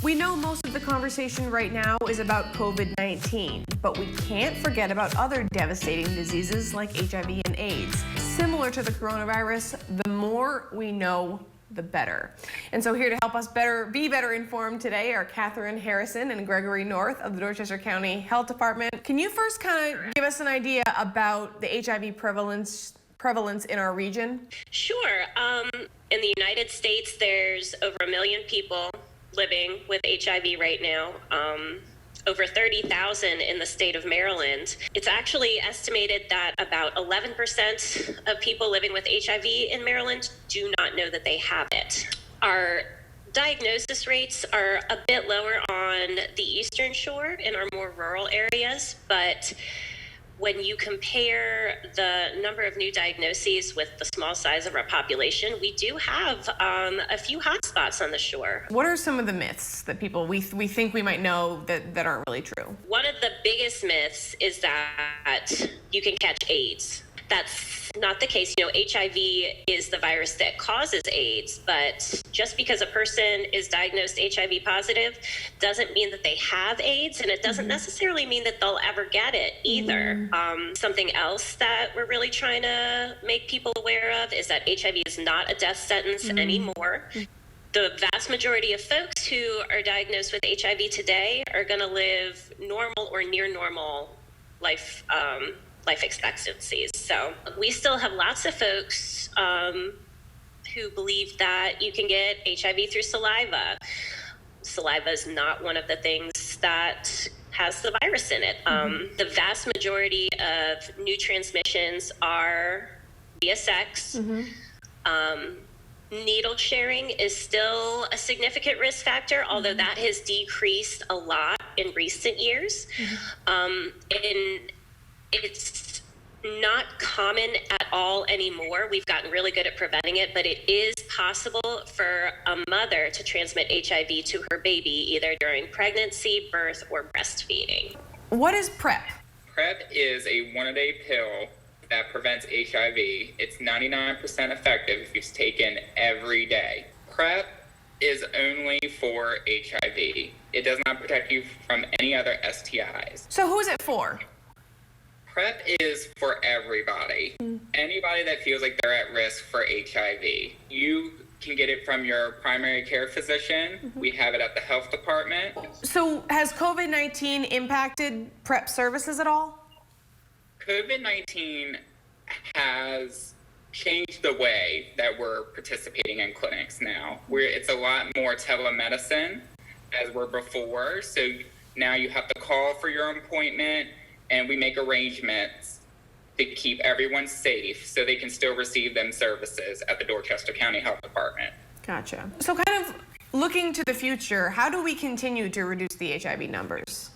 We know most of the conversation right now is about COVID-19, but we can't forget about other devastating diseases like HIV and AIDS. Similar to the coronavirus, the more we know, the better. And so here to help us be better informed today are Catherine Harrison and Gregory North of the Dorchester County Health Department. Can you first kind of give us an idea about the HIV prevalence in our region? Sure. In the United States, there's over 1 million people living with HIV right now. Over 30,000 in the state of Maryland. It's actually estimated that about 11% of people living with HIV in Maryland do not know that they have it. Our diagnosis rates are a bit lower on the Eastern Shore in our more rural areas, but when you compare the number of new diagnoses with the small size of our population, we do have a few hotspots on the shore. What are some of the myths that we think we might know that aren't really true? One of the biggest myths is that you can catch AIDS. That's not the case. You know, HIV is the virus that causes AIDS, but just because a person is diagnosed HIV positive doesn't mean that they have AIDS, and it doesn't necessarily mean that they'll ever get it either. Something else that we're really trying to make people aware of is that HIV is not a death sentence anymore. The vast majority of folks who are diagnosed with HIV today are going to live normal or near normal life expectancies. So we still have lots of folks who believe that you can get HIV through saliva. Saliva is not one of the things that has the virus in it. The vast majority of new transmissions are via sex. Needle sharing is still a significant risk factor, although that has decreased a lot in recent years. And it's not common at all anymore. We've gotten really good at preventing it, but it is possible for a mother to transmit HIV to her baby either during pregnancy, birth, or breastfeeding. What is PrEP? PrEP is a one-a-day pill that prevents HIV. It's 99% effective if it's taken every day. PrEP is only for HIV. It does not protect you from any other STIs. So who is it for? PrEP is for everybody. Anybody that feels like they're at risk for HIV. You can get it from your primary care physician. We have it at the health department. So has COVID-19 impacted PrEP services at all? COVID-19 has changed the way that we're participating in clinics now. It's a lot more telemedicine as were before. So now you have to call for your appointment, and we make arrangements to keep everyone safe so they can still receive them services at the Dorchester County Health Department. Gotcha. So kind of looking to the future, how do we continue to reduce the HIV numbers?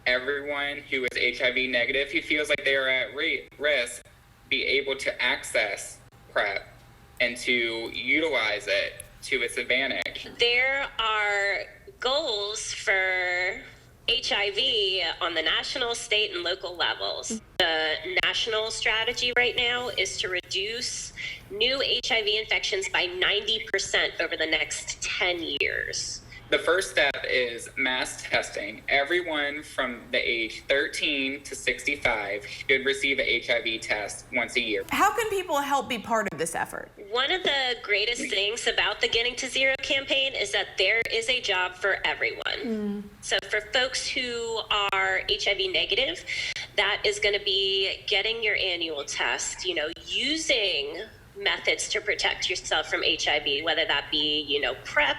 Everyone who is HIV negative, who feels like they are at risk, be able to access PrEP and to utilize it to its advantage. There are goals for HIV on the national, state, and local levels. The national strategy right now is to reduce new HIV infections by 90% over the next 10 years. The first step is mass testing. Everyone from the age 13 to 65 should receive an HIV test once a year. How can people help be part of this effort? One of the greatest things about the Getting to Zero campaign is that there is a job for everyone. So for folks who are HIV negative, that is going to be getting your annual test, using methods to protect yourself from HIV, whether that be, PrEP,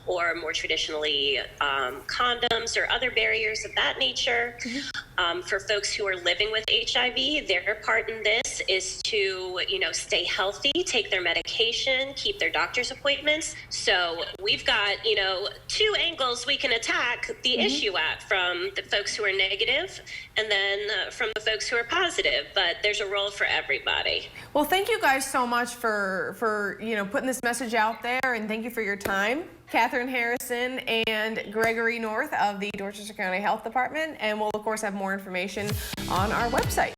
or more traditionally condoms or other barriers of that nature. For folks who are living with HIV, their part in this is to, stay healthy, take their medication, keep their doctor's appointments. So we've got, two angles we can attack the issue at, from the folks who are negative and then from the folks who are positive. But there's a role for everybody. Well, thank you guys so much for putting this message out there, and thank you for your time. Catherine Harrison and Gregory North of the Dorchester County Health Department, and we'll of course have more information on our website.